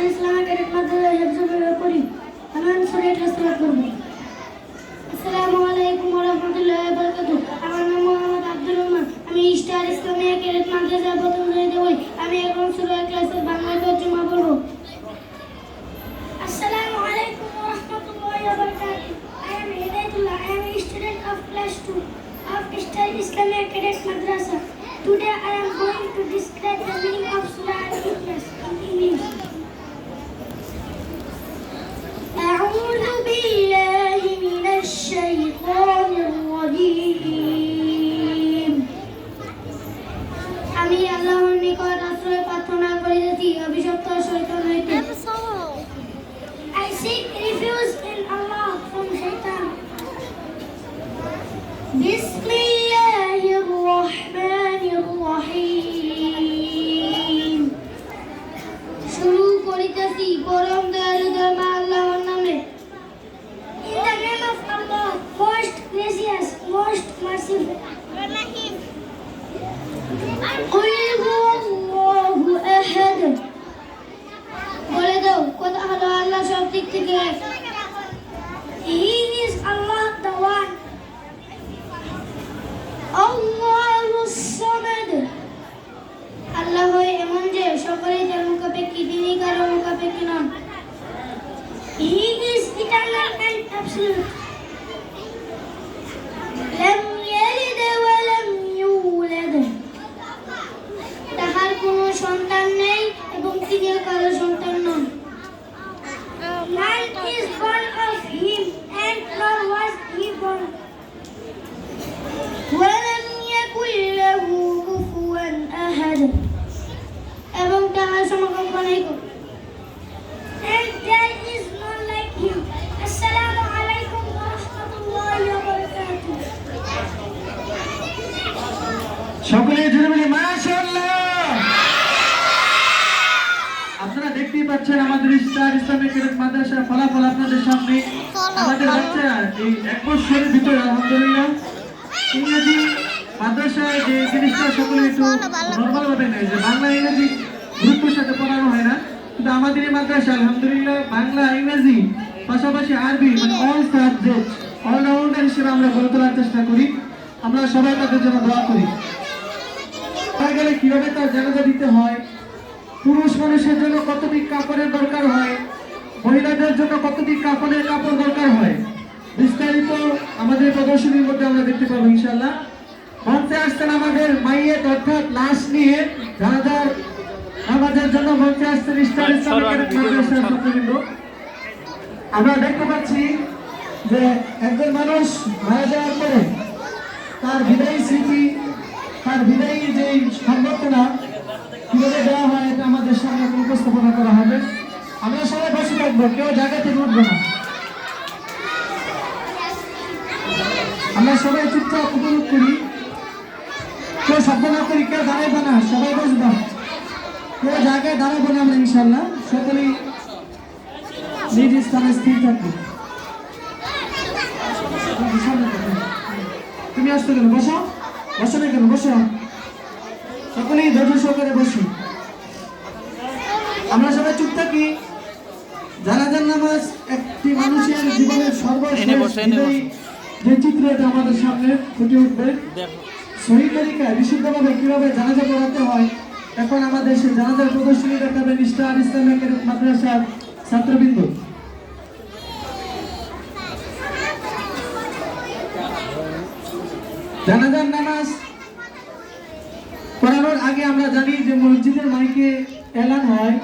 Islamic cadet মাদ্রাসা হেফজুল করি। আমি সূরা ইখলাস তেলাওয়াত করব। আসসালামু আলাইকুম ওয়া রাহমাতুল্লাহি ওয়া বারাকাতুহু। আমার নাম মোহাম্মদ আব্দুর রহমান। আমি স্টার ইসলামিক ক্যাডেট মাদ্রাসার প্রথম শ্রেণীতে পড়ি। আমি এখন সূরা ইখলাসের বাংলা তর্জমা করব। Assalamu alaikum wa rahmatullahi wa barakatuh. I am Hidayatullah. I am a student of class 2 of Star Islamic Cadet Madrasa. Today I am going to describe the meaning of Surah Al-Ikhlas in English. أعوذ بالله من الشيطان الرجيم. আমি আল্লাহর নিকট আশ্রয় প্রার্থনা করিতেছি অভিশপ্ত শয়তান হইতে। I seek refuge in Allah from Shaitan. Bismillahirrahmanirrahim. শুরু করিতেছি পরম দয়ালু দয়াময় আল্লাহর নামে। In the name of Allah, most gracious, most merciful. قل هو الله أحد. বলে দাও কথা হলো আল্লাহ সব দিক থেকে এক। He is Allah the one. Allahus Samad. আল্লাহ এমন যে সকলেই তার মুখাপেক্ষী, তিনি কারো মুখাপেক্ষী নন। He is eternal and absolute. لم يلد ولم يولد. তাহার কোনো সন্তান নেই এবং তিনিও কারো সন্তান নন। None is born of him and nor was he born. ولم يكن له كفوا أحد. এবং তাহার সমকক্ষ নাই। And there is none like him. Assalamu alaikum wa rahmatullahi wa barakatuh. সকলে জোরে বলি মাশাআল্লাহ। আপনারা দেখতেই পাচ্ছেন আমাদের স্টার ইসলামিক ক্যাডেট মাদ্রাসার ফলাফল আপনাদের সামনে। আমাদের বাচ্চারা এই এক বছরের ভিতরে আলহামদুলিল্লাহ ইংরেজি মাদ্রাসায় যে জিনিসটা সকলে একটু নর্মাল ভাবে নেয়, যে বাংলা ইংরেজি গুরুত্বের সাথে পড়ানো হয় না, কিন্তু আমাদের এই মাদ্রাসা আলহামদুলিল্লাহ বাংলা ইংরেজি পাশাপাশি আরবি মানে অল সাবজেক্ট অলরাউন্ডার হিসেবে আমরা গড়ে তোলার চেষ্টা করি। আমরা সবাই তাদের জন্য দোয়া করি। গেলে কিভাবে তার জানাজা দিতে হয়, পুরুষ মানুষের জন্য কতটি কাপড়ের দরকার হয়, মহিলাদের জন্য কতটি কাপড়ের কাপড় দরকার হয়, বিস্তারিত আমাদের প্রদর্শনীর মধ্যে আমরা দেখতে পাবো ইনশাআল্লাহ। মঞ্চে আসছেন আমাদের মাইয়েত অর্থাৎ লাশ নিয়ে জানাজার নামাজের জন্য মঞ্চে আসছেন স্টার ইসলামিক ক্যাডেট মাদ্রাসার ছাত্রবৃন্দ। আমরা দেখতে পাচ্ছি যে একজন মানুষ মারা যাওয়ার পরে তার বিদায়ী স্মৃতি, তার বিদায়ী যে সংবর্ধনা কিভাবে দেওয়া হয় এটা আমাদের সামনে উপস্থাপনা করা হবে। আমরা সবাই বসে থাকবো, কেউ জায়গা থেকে উঠবো না। আমরা সবাই চুপচাপ উপভোগ করি, কেউ শব্দ না করি, কেউ দাঁড়াইবো না, সবাই বসবো, কেউ জায়গায় দাঁড়াবো না। আমরা ইনশাল্লাহ সকলেই নিজ স্থানে স্থির থাকবো। তুমি আসতে কেন? বসো, বসো না কেন? বসো, সকলেই ধৈর্য সহকারে বসি। আমরা সবাই চুপ থাকি। জানাজার নামাজ একটি মানুষের জীবনের সর্বশেষ যে চিত্র এটা আমাদের সামনে ফুটে উঠবে। সহি তরিকায় বিশুদ্ধভাবে কিভাবে জানাজা পড়াতে হয় এখন আমাদের সে জানাজার প্রদর্শনী দেখাবেন স্টার ইসলামিক ক্যাডেট মাদ্রাসার ছাত্রবৃন্দ। জানাজার নামাজ পড়ানোর আগে আমরা জানি যে মসজিদের মাইকে এলান হয়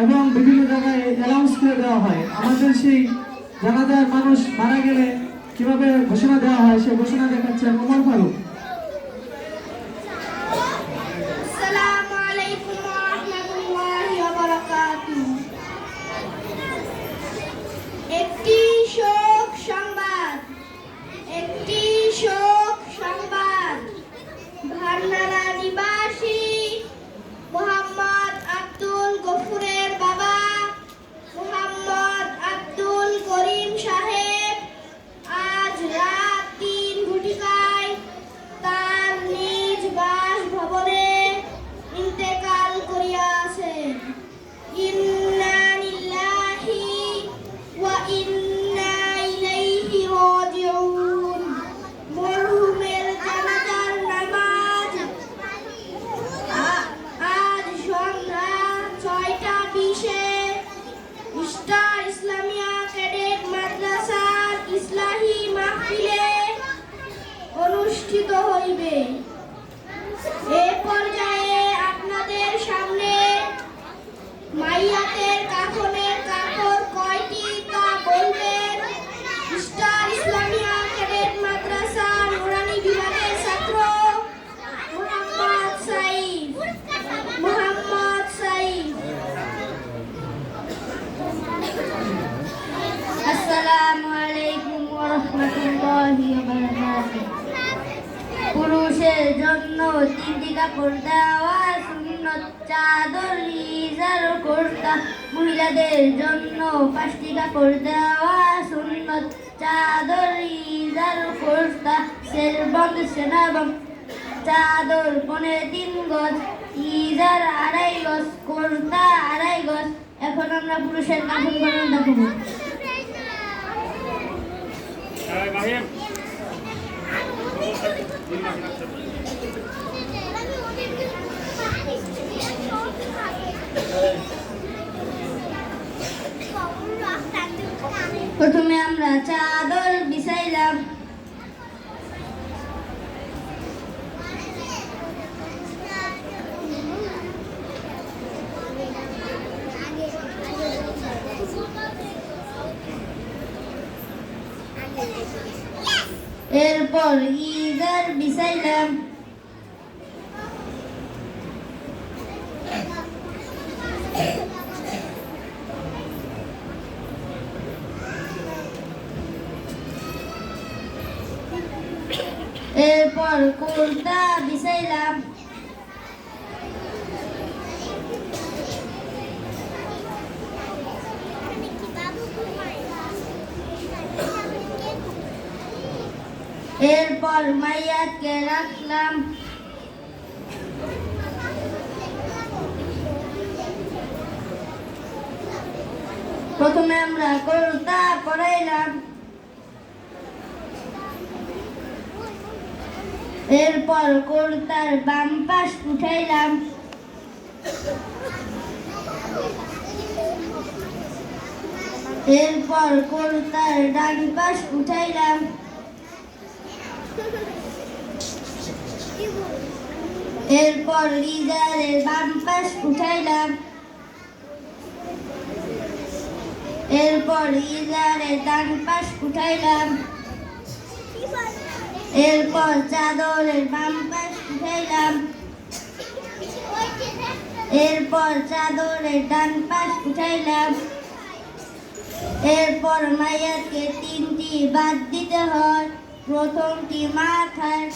এবং বিভিন্ন জায়গায় অ্যানাউন্স করে দেওয়া হয়। আমাদের সেই জানাজার মানুষ মারা গেলে কিভাবে ঘোষণা দেওয়া হয় সে ঘোষণা দেখাচ্ছে ওমর ফারুক। আসসালামু আলাইকুম ওয়া রাহমাতুল্লাহি ওয়া বারাকাতুহু। একটি শোক সংবাদ, একটি শোক সংবাদ। ভান্ডারা নিবাসী মোহাম্মদ আব্দুল গফুরের বাবা মোহাম্মদ আব্দুল করিম সাহেব আজ রাত 3 ঘটিকায় হইবে। এ পর্যায়ে আপনাদের সামনে মাইয়াতের কাফনের কাপড় কয়টি তা বলবেন স্টার ইসলামিয়া ক্যাডেট মাদ্রাসা নুরানি বিভাগের ছাত্র মোহাম্মদ সাইফ। আসসালামু আলাইকুম ওয়া রাহমাতুল্লাহি ওয়া বারাকাতুহু। পুরুষের জন্য 3টি কাপড় দেওয়া সুন্নত, চাদর, ইজার, কুর্তা। মহিলাদের জন্য 5টি কাপড় দেওয়া সুন্নত, চাদর, ইজার, কুর্তা। সেরবন্দ সেনাবম চাদর 3 গজ, ইজার 2.5 গজ, কুর্তা 2.5 গজ। এখন আমরা পুরুষের কাপড় বানানো দেখাবো। প্রথমে আমরা চাদর বিছাইলাম। এরপর ইজার বিছাইলাম। এরপর কুর্তা বিছাইলাম। এরপর মাইয়াতকে রাখলাম। প্রথমে আমরা কুর্তা পরাইলাম। এরপর কুর্তার বাম পাশ উঠাইলাম। এরপর কুর্তার ডান পাশ উঠাইলাম। এরপর ইজারের বাম পাশ উঠাইলাম। এরপর ইজারের ডান পাশ উঠাইলাম। এরপর চাদরের বাম পাশ উঠাইলাম। এরপর চাদরের ডান পাশ উঠাইলাম। এরপর মাইয়াকে 3টি বাদ দিতে হয়। প্রথমটি মাথায়,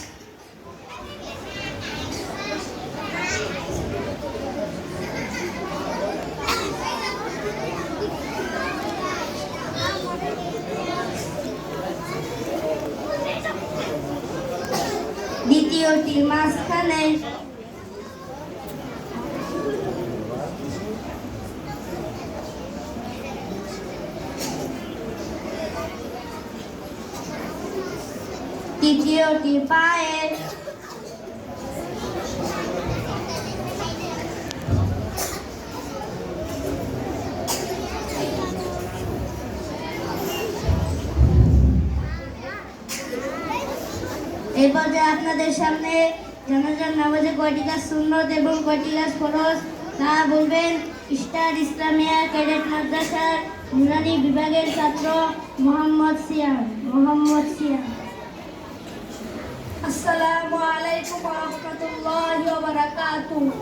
দ্বিতীয়টি মাঝখানে, তৃতীয়টি পায়ে, এরপর যে আপনাদের সামনে জানাজার নামাজে কয়টি কাজ সুন্নত এবং কয়টি কাজ ফরজ তা বলবেন স্টার ইসলামিয়া ক্যাডেট মাদ্রাসার নুরানি বিভাগের ছাত্র মোহাম্মদ সিয়াম। আসসালামু আলাইকুম ওয়া রাহমাতুল্লাহি ওয়া বারাকাতুহু।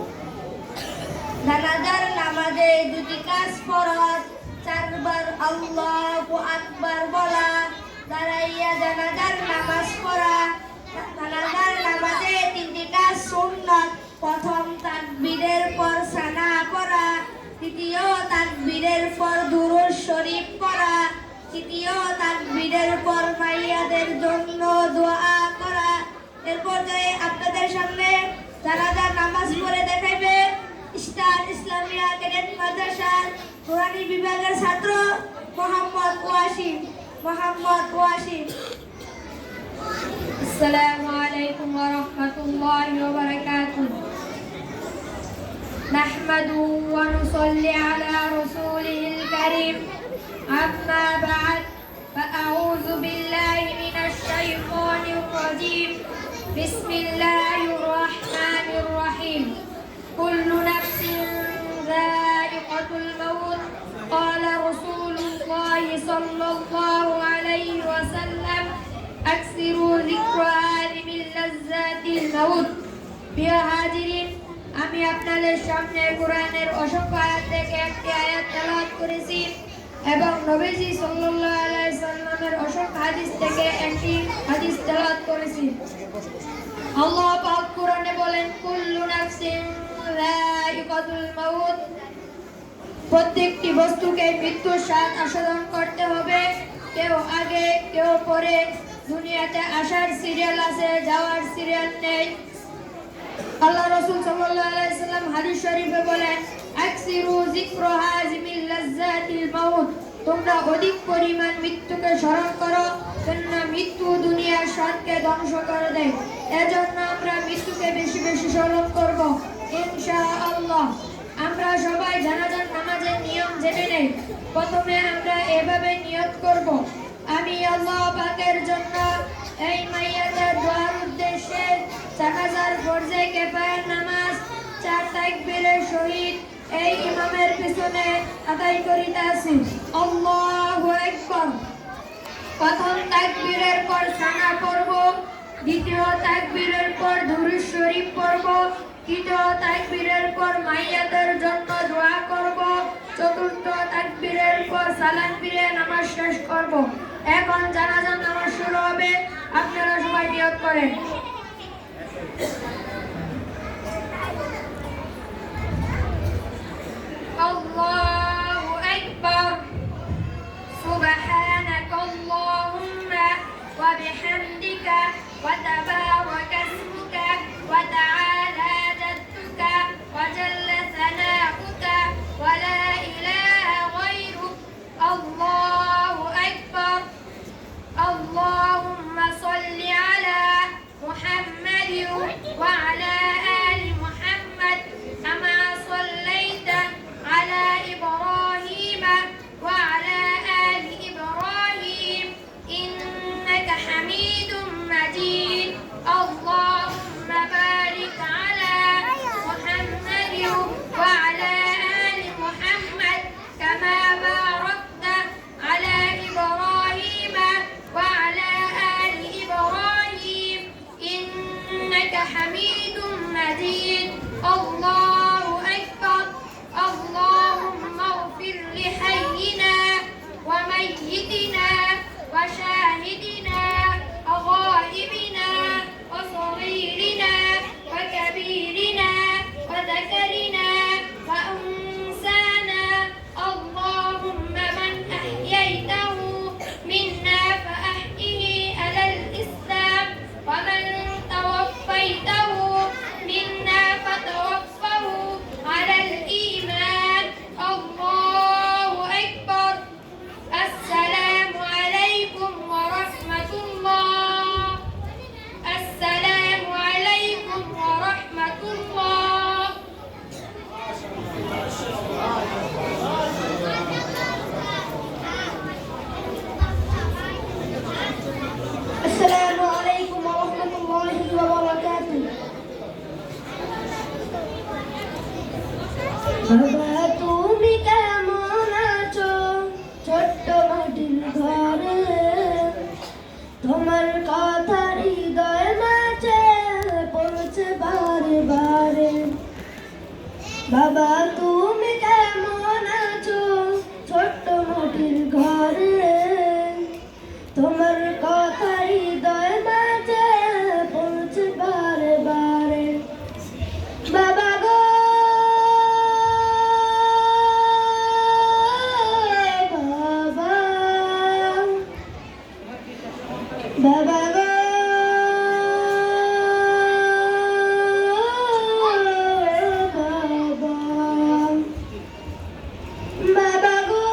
জানাজার নামাজে 2টি কাজ ফরজ, 4 বার আল্লাহু আকবার বলা, দাঁড়াইয়া জানাজার নামাজ পড়া। জানাজার নামাজে 3টি কাজ সুন্নত, প্রথম তাকবীরের পর সানা পড়া, দ্বিতীয় তাকবীরের পর দুরূদ শরীফ পড়া, তৃতীয় তাকবীরের পর মাইয়াদের জন্য দোয়া করা। এরপর আপনাদের সামনে জানাজার নামাজ পড়ে দেখাইবে স্টার ইসলামিয়া ক্যাডেট মাদ্রাসার নুরানি বিভাগের ছাত্র মোহাম্মদ ওয়াসিম। আসসালামু আলাইকুম ওয়া রাহমাতুল্লাহি ওয়া বারাকাতুহু। নাহমাদুহু ওয়া নুসাল্লি আলা রাসূলিল কারীম। আম্মা বা'দ, ফাআউযু বিল্লাহি মিনাশ শাইতানির রাজীম। بسم الله الرحمن الرحيم كل نفس ذائقة الموت قال رسول الله صلى الله عليه وسلم أكثروا ذكر عالم لذات الموت প্রিয় হাজিরিন আমি আপনাদের সামনে কোরআনের অসংখ্য আয়াত থেকে একটি আয়াত তেলাওয়াত করেছি এবং নবীজি সাল্লাল্লাহু আলাইহি সাল্লামের অসংখ্য হাদিস থেকে একটি হাদিস তেলাওয়াত করেছি আল্লাহ পাক কোরআনে বলেন কুল্লু নাফসিন যায়িকাতুল মাউত প্রত্যেকটি বস্তুকে মৃত্যুর স্বাদ আস্বাদন করতে হবে কেউ আগে কেউ পরে দুনিয়াতে আসার সিরিয়াল আছে যাওয়ার সিরিয়াল নেই আল্লাহ রাসূল সাল্লাল্লাহু আলাইহি সাল্লাম হাদিস শরীফে বলেন আকসিরু যিকরা হাযিমিল লাজ্জাতিল মাউত তোমরা অধিক পরিমাণ মৃত্যুকে স্মরণ করো কেননা মৃত্যু দুনিয়ার স্বাদকে ধ্বংস করে দেয় এজন্য আমরা মৃত্যুকে বেশি বেশি স্মরণ করব ইনশাআল্লাহ আমরা সবাই জানাজার নামাজের নিয়ম জেনে নেই প্রথমে আমরা এভাবে নিয়ত করব আমি আল্লাহ পাকের জন্য এই মাইয়াতের দোয়ার উদ্দেশ্যে জানাজার ফরজে কিফায়ার নামাজ 4 তাকবীরের সহিত এই ইমামের পিছনে আদায় করিতেছি আল্লাহু আকবার প্রথম তাকবীরের পর সানা পড়ব দ্বিতীয় তাকবীরের পর দুরূদ শরীফ পড়ব তৃতীয় তাকবীরের পর মাইয়াতের জন্য দোয়া করব চতুর্থ তাকবীরের পর সালাম ফিরে নামাজ শেষ করব এখন জানাজার নামাজ শুরু হবে আপনারা সবাই নিয়ত করেন আল্লাহু আকবার সুবহানাকা আল্লাহুম্মা ওয়া বিহামদিকা ওয়া তাবারাকা ইসমুকা ওয়া তাআলা জাদ্দুকা ওয়া জাল্লা সানাউকা ওয়া লা ইলাহা গায়রুক আল্লাহু আকবার আল্লাহুম্মা সাল্লি আলা মুহাম্মাদিন ওয়া আলা আলি মুহাম্মাদ কামা সাল্লাইতা على إبراهيم وعلى آل إبراهيم إنك حميد مجيد اللهم بارك على محمد وعلى آل محمد كما باركت على إبراهيم وعلى آل إبراهيم إنك حميد مجيد الله أكبر اللهم اغفر لحينا وميتنا وشاهدنا وغائبنا وصغيرنا وكبيرنا وذكرنا وأنسانا اللهم من أحييته منا فأحيه على الإسلام ومن توفيته منا فتوفه على الإيمان الله أكبر السلام عليكم ورحمة الله السلام عليكم ورحمة الله السلام عليكم ورحمة الله وبركاته বাবা তুমি কেমন আছো ছোট্ট মাটির ঘরে তোমার কথা হৃদয় মাঝে পড়ছে বারে বারে বাবা তুমি কেমন আছো ছোট্ট মাটির ঘরে তোমার কথা হৃদয় মাঝে পড়ছে বারে বারে বাবা গো বাবা গো বাবা বাবা গো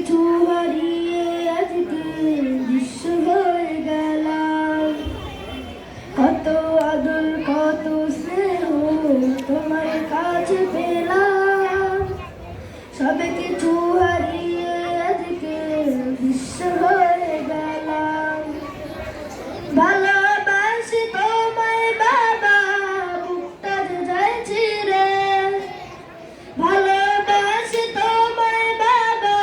কিছু হারিয়ে আজকে বিশ্ব হয়ে গেলাম। কত আদর কত স্নেহ তোমার কাছে পেলাম, সব কিছু হারিয়ে আজকে বিশ্ব হয়ে গেলাম। ভালোবাসি তোমায় বাবা, বুকটা যে যায় ছিঁড়ে। ভালোবাসি তোমায় বাবা,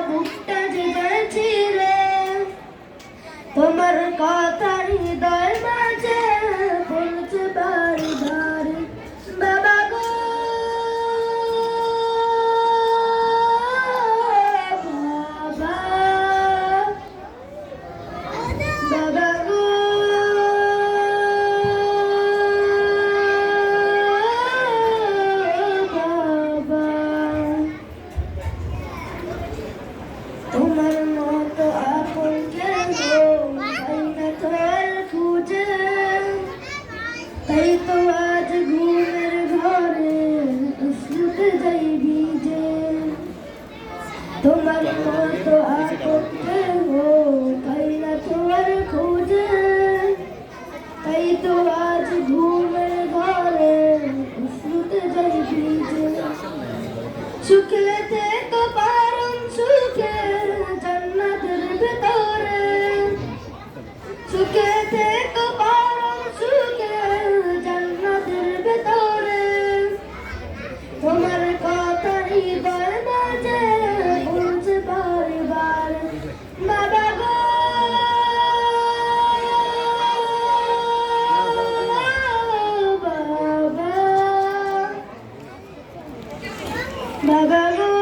বুকটা যে যায় ছিঁড়ে। তোমার কথা হৃদয় মাঝে বলছে বারে বারে, বাবা গো বাবা, বাবা গো বাবা। তোমার মতো আপন কেন পাই না তো আর খুঁজে, তাই তো আজ ঘুমের ঘরে শুতে যাই ভিজে। তোমার মতো আপন কেন পাই না তো আর খুঁজে, তাই তো আজ ঘুমের ঘরে শুতে যাই ভিজে। সুখে থেকো পারম সুখে জান্নাতের ভেতরে, সুখে থেকো পারম সুখে জান্নাতের ভেতরে। তোমার কথা হৃদয় মাঝে বলছে বারে বারে, বাবা গো বাবা, বাবা গো